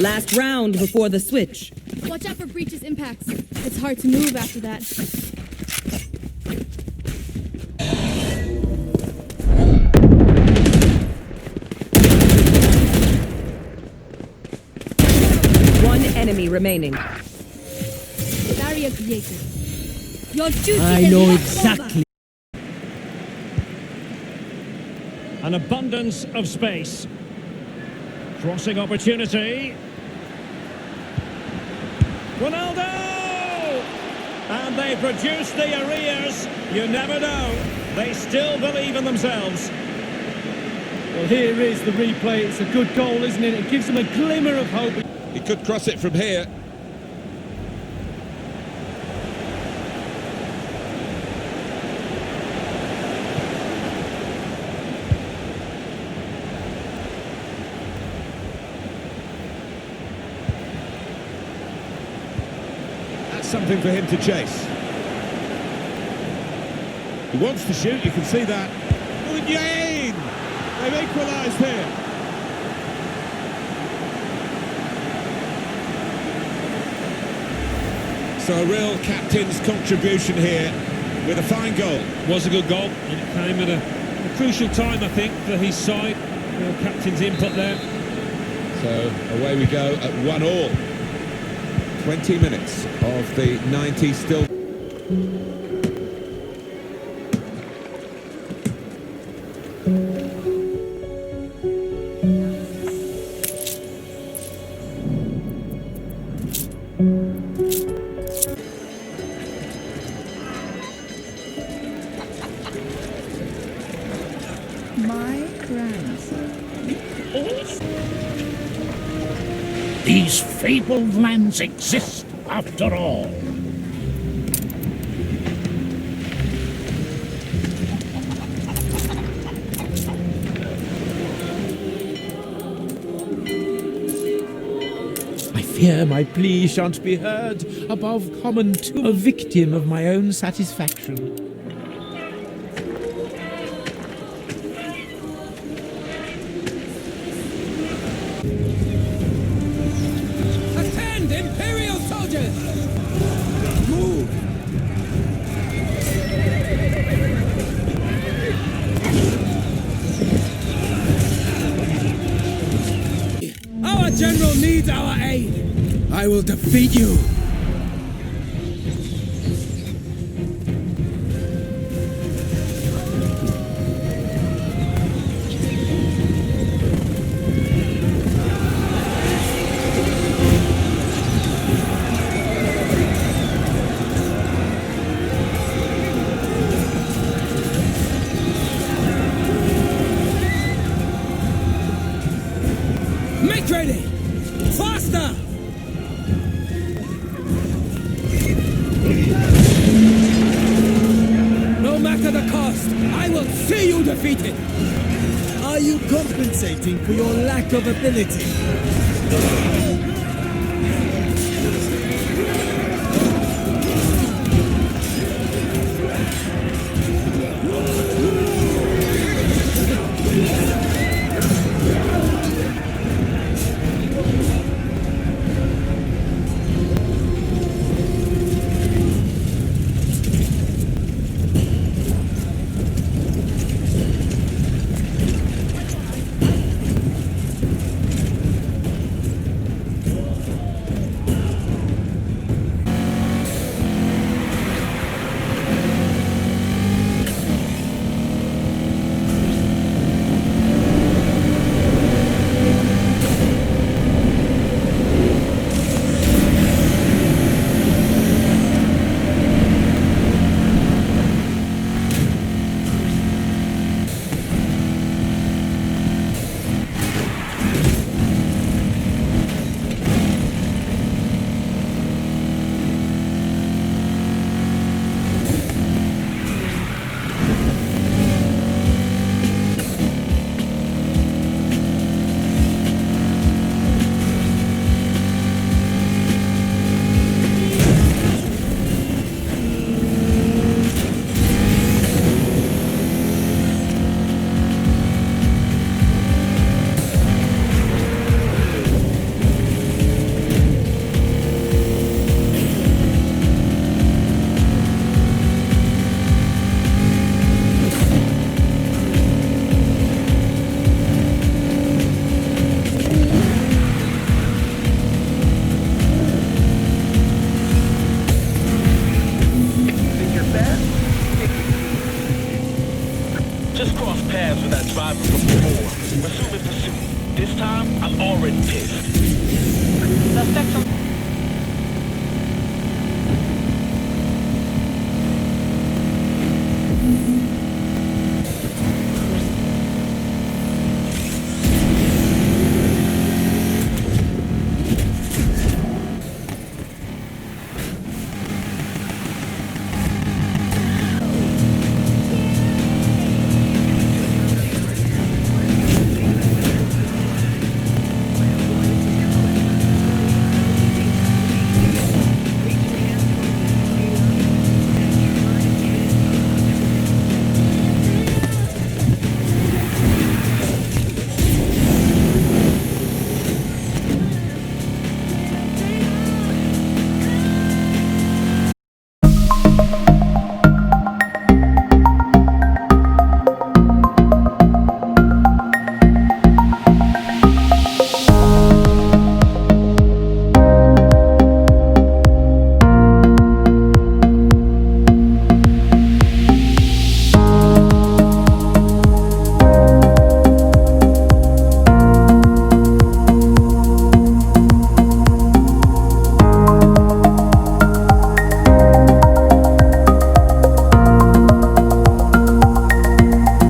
Last round before the switch. Watch out for breaches impacts. It's hard to move after that. One enemy remaining. Barrier created. Your duty I is know not exactly. An abundance of space. Crossing opportunity. Ronaldo! And they produce the arrears. You never know. They still believe in themselves. Well, here is the replay. It's a good goal, isn't it? It gives them a glimmer of hope. He could cross it from here. That's something for him to chase. He wants to shoot, you can see that. Unyain! They've equalised here. So a real captain's contribution here with a fine goal. Was a good goal, and it came at a crucial time, I think, for his side. Real captain's input there. So away we go at 1-1. 20 minutes of the 90 still. My grandson. These fabled lands exist after all. I fear my plea shan't be heard above common to a victim of my own satisfaction. Attend, Imperial soldiers! Move! Our general needs our aid. I will defeat you. Make ready! Faster! No matter the cost, I will see you defeated! Are you compensating for your lack of ability? surviving from before. Resuming pursuit. This time, I'm already pissed.